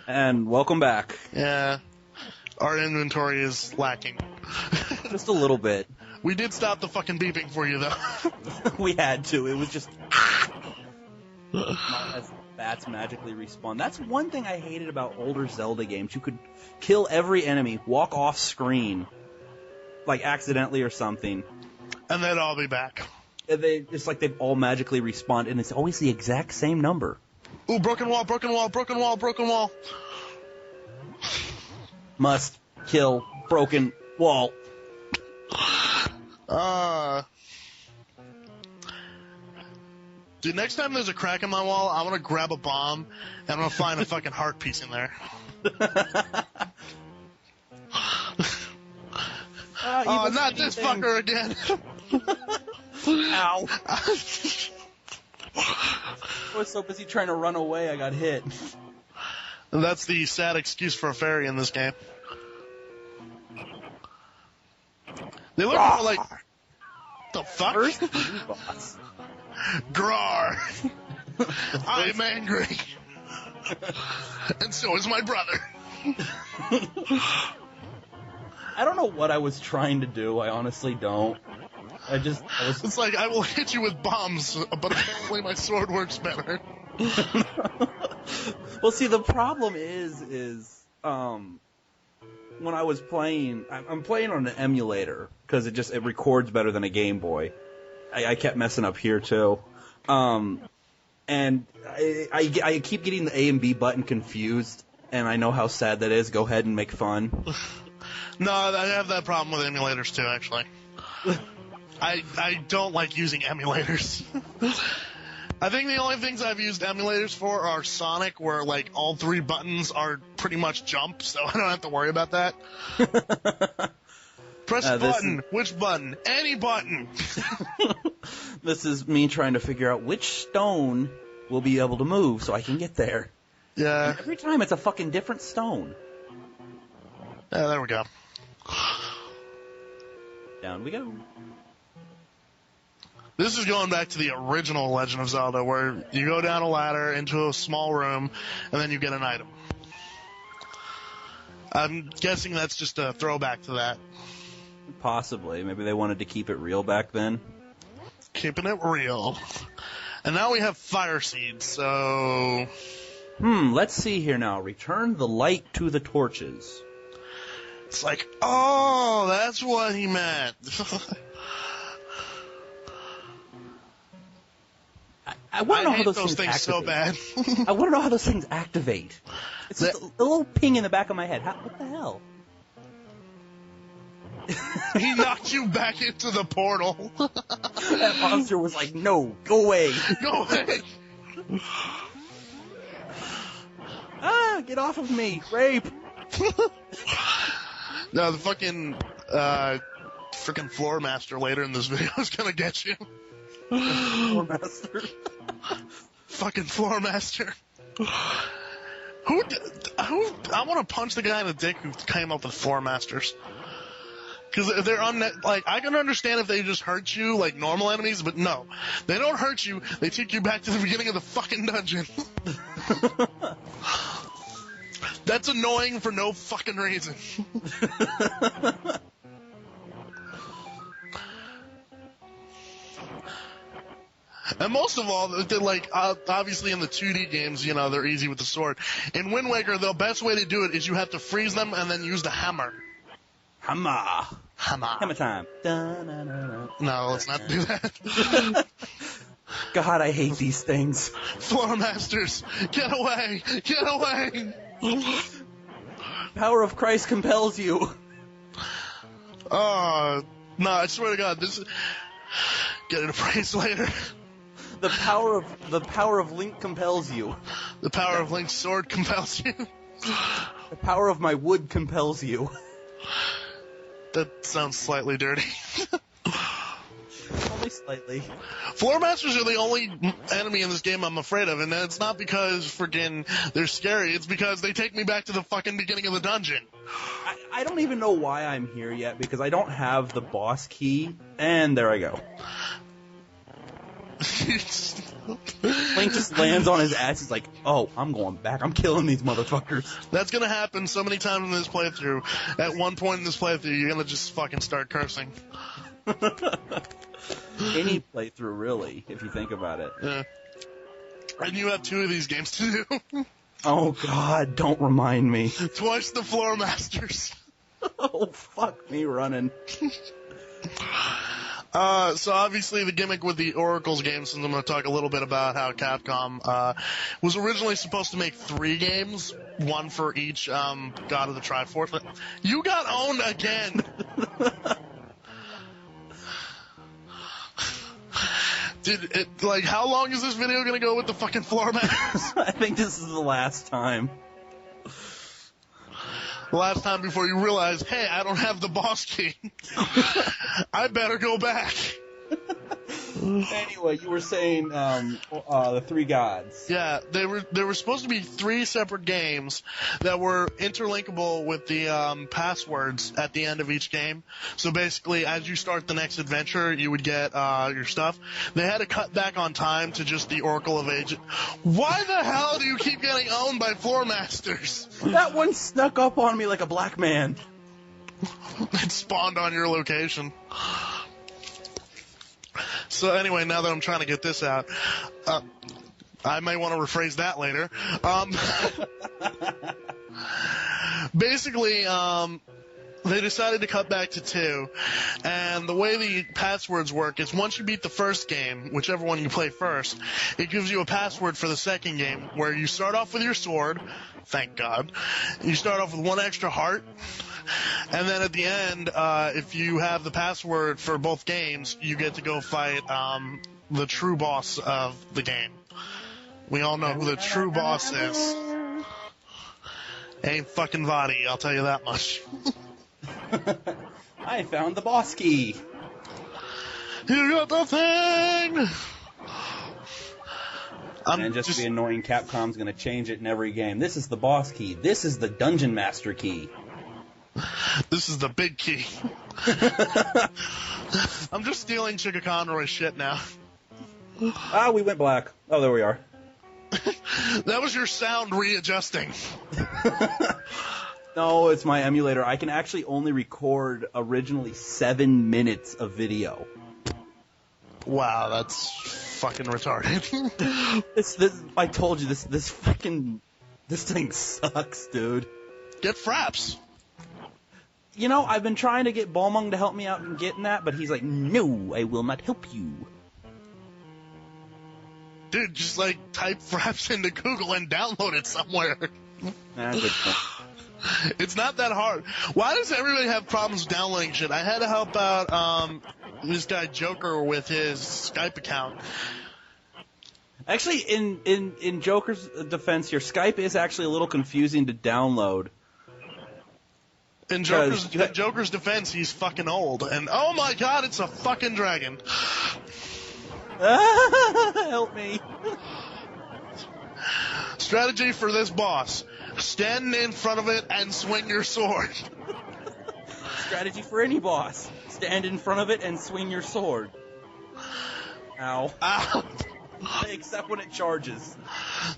And welcome back. Yeah. Our inventory is lacking. Just a little bit. We did stop the fucking beeping for you, though. We had to. It was just... Not as bats magically respawn. That's one thing I hated about older Zelda games. You could kill every enemy, walk off screen, like accidentally or something. And they'd all be back. It's like they've all magically respawned, and it's always the exact same number. Ooh, broken wall, broken wall, broken wall, broken wall. Must kill broken wall. Dude, next time there's a crack in my wall, I'm gonna grab a bomb, and I'm gonna find a fucking heart piece in there. Oh, not this fucker again. Ow. I was so busy trying to run away, I got hit. And that's the sad excuse for a fairy in this game. They look more like... The fuck? First boss. Grar. I am angry. And so is my brother. I don't know what I was trying to do, I honestly don't. It's like, I will hit you with bombs, but apparently my sword works better. Well, see, the problem is when I was playing, I'm playing on an emulator, because it records better than a Game Boy. I kept messing up here, too. And I keep getting the A and B button confused, and I know how sad that is. Go ahead and make fun. No, I have that problem with emulators, too, actually. I don't like using emulators. I think the only things I've used emulators for are Sonic, where, like, all three buttons are pretty much jump, so I don't have to worry about that. Press a button. Which button? Any button. This is me trying to figure out which stone will be able to move so I can get there. Yeah. And every time it's a fucking different stone. Yeah, there we go. Down we go. This is going back to the original Legend of Zelda, where you go down a ladder into a small room, and then you get an item. I'm guessing that's just a throwback to that. Possibly. Maybe they wanted to keep it real back then. Keeping it real. And now we have fire seeds, so... Let's see here now. Return the light to the torches. It's like, oh, that's what he meant. I want to know how those things so bad. I want to know how those things activate. It's just a little ping in the back of my head. What the hell? He knocked you back into the portal. That monster was like, no, go away. Go away. Get off of me. Rape. No, the fucking floor master later in this video is gonna get you. Floor master. Fucking floor master. Who? I want to punch the guy in the dick who came up with floor masters. Because they're like, I can understand if they just hurt you like normal enemies, but no, they don't hurt you. They take you back to the beginning of the fucking dungeon. That's annoying for no fucking reason. And most of all, they're like, obviously in the 2D games, you know, they're easy with the sword. In Wind Waker, the best way to do it is you have to freeze them and then use the hammer. Hammer. Hammer. Hammer time. Da-na-na-na. No, let's not do that. God, I hate these things. Floor masters, get away! Get away! Power of Christ compels you. No, I swear to God, this is... Get it appraised later. The power of Link compels you. The power of Link's sword compels you. The power of my wood compels you. That sounds slightly dirty. Only slightly. Floor masters are the only enemy in this game I'm afraid of, and it's not because friggin' they're scary, it's because they take me back to the fucking beginning of the dungeon. I don't even know why I'm here yet, because I don't have the boss key, and there I go. Link just lands on his ass. He's like, oh, I'm going back. I'm killing these motherfuckers. That's gonna happen so many times in this playthrough. At one point in this playthrough, you're gonna just fucking start cursing. Any playthrough, really, if you think about it. Yeah. And you have 2 of these games to do. Oh, God, don't remind me. Twice the Floor Masters. Oh, fuck me running. So obviously the gimmick with the Oracle's games, and I'm going to talk a little bit about how Capcom was originally supposed to make 3 games, 1 for each God of the Triforce. You got owned again! How long is this video going to go with the fucking floor masters? I think this is the last time. The last time before you realize, hey, I don't have the boss key. I better go back. Anyway, you were saying the 3 gods. Yeah, they were supposed to be 3 separate games that were interlinkable with the passwords at the end of each game. So basically, as you start the next adventure, you would get your stuff. They had to cut back on time to just the Oracle of Ages. Why the hell do you keep getting owned by floor masters? That one snuck up on me like a black man. It spawned on your location. So anyway, now that I'm trying to get this out, I may want to rephrase that later. Basically, they decided to cut back to 2, and the way the passwords work is once you beat the first game, whichever one you play first, it gives you a password for the second game, where you start off with your sword, thank God, you start off with 1 extra heart, and then at the end, if you have the password for both games, you get to go fight the true boss of the game. We all know who the true boss is. Ain't fucking Vadi, I'll tell you that much. I found the boss key. You got the thing! And just to be annoying, Capcom's going to change it in every game. This is the boss key. This is the dungeon master key. This is the big key. I'm just stealing Chicka Conroy's shit now. We went black. Oh, there we are. That was your sound readjusting. No, it's my emulator. I can actually only record originally 7 minutes of video. Wow, that's fucking retarded. I told you, this thing sucks, dude. Get fraps. You know, I've been trying to get Balmung to help me out in getting that, but he's like, no, I will not help you. Dude, just type fraps into Google and download it somewhere. Nah, good point. It's not that hard. Why does everybody have problems downloading shit? I had to help out this guy Joker with his Skype account. Actually, in Joker's defense here, Skype is actually a little confusing to download. In Joker's defense, he's fucking old. And oh my god, it's a fucking dragon. Help me. Strategy for this boss. Stand in front of it and swing your sword. Strategy for any boss. Stand in front of it and swing your sword. Ow. Ow. Except when it charges.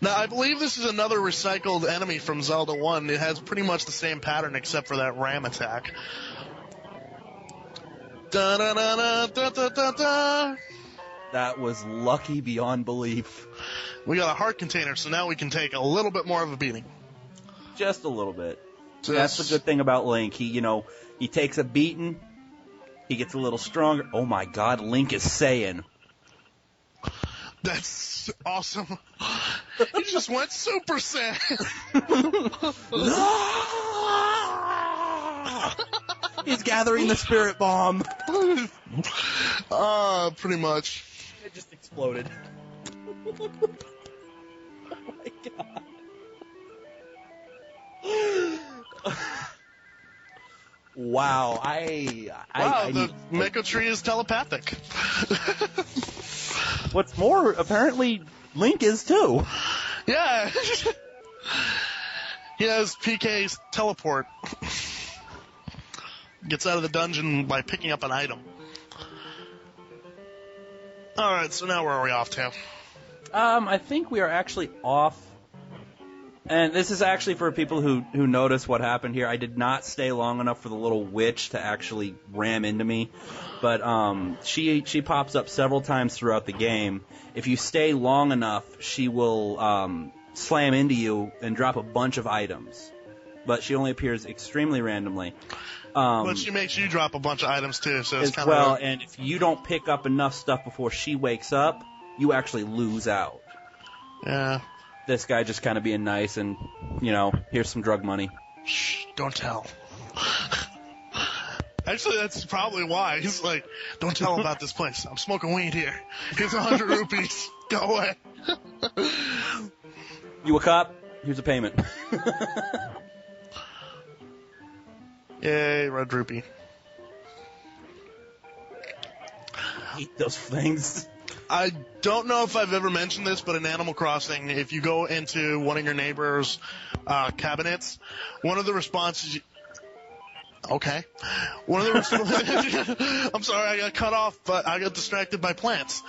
Now, I believe this is another recycled enemy from Zelda 1. It has pretty much the same pattern except for that ram attack. Da-da-da-da-da-da-da-da. That was lucky beyond belief. We got a heart container, so now we can take a little bit more of a beating. Just a little bit. That's the good thing about Link. He takes a beating, he gets a little stronger. Oh my god, Link is Saiyan. That's awesome. He just went Super Saiyan. He's gathering the spirit bomb. Pretty much. It just exploded. Oh my god. Wow, the Mecha Tree is telepathic. What's more, apparently Link is too. Yeah. He has PK's teleport. Gets out of the dungeon by picking up an item. Alright, so now where are we off to? I think we are actually off. And this is actually for people who notice what happened here. I did not stay long enough for the little witch to actually ram into me. But she pops up several times throughout the game. If you stay long enough, she will slam into you and drop a bunch of items. But she only appears extremely randomly. But she makes you drop a bunch of items too, so it's kind of... of... and if you don't pick up enough stuff before she wakes up, you actually lose out. Yeah. This guy just kind of being nice and, here's some drug money. Shh, don't tell. Actually, that's probably why. He's like, don't tell about this place. I'm smoking weed here. Here's 100 rupees. Go away. You a cop? Here's a payment. Yay, red rupee. I hate those things. I don't know if I've ever mentioned this, but in Animal Crossing, if you go into one of your neighbor's cabinets, one of the responses... Okay. One of the I'm sorry, I got cut off, but I got distracted by plants.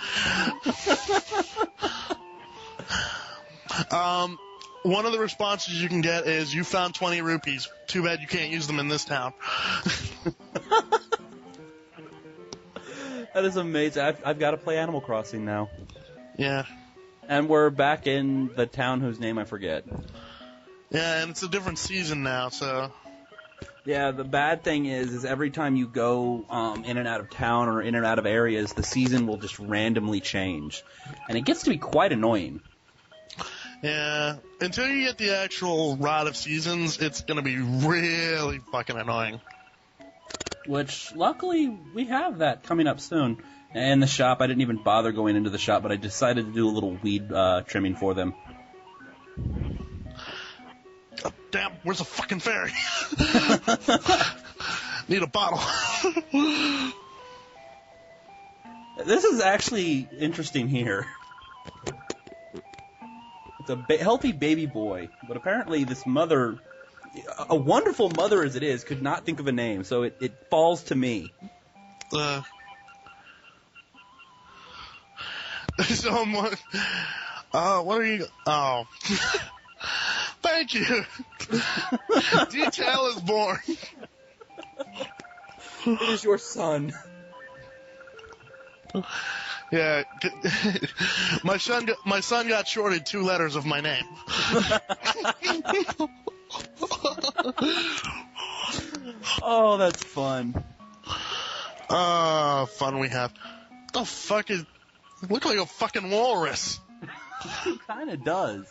One of the responses you can get is, you found 20 rupees. Too bad you can't use them in this town. That is amazing. I've got to play Animal Crossing now. Yeah. And we're back in the town whose name I forget. Yeah, and it's a different season now, so... Yeah, the bad thing is every time you go in and out of town or in and out of areas, the season will just randomly change. And it gets to be quite annoying. Yeah, until you get the actual rod of seasons, it's going to be really fucking annoying. Which, luckily, we have that coming up soon. In the shop, I didn't even bother going into the shop, but I decided to do a little weed trimming for them. Oh, damn, where's the fucking fairy? Need a bottle. This is actually interesting here. It's a healthy baby boy, but apparently this mother, a wonderful mother as it is, could not think of a name, so it falls to me. Someone, what are you? Oh, thank you. Detail is born. It is your son. Yeah, my son got shorted 2 letters of my name. Oh, that's fun. Fun we have. What the fuck is... You look like a fucking walrus. He kind of does.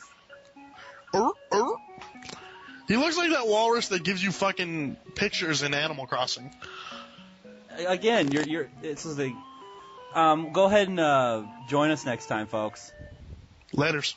He looks like that walrus that gives you fucking pictures in Animal Crossing. Again, this is a... go ahead and join us next time, folks. Letters.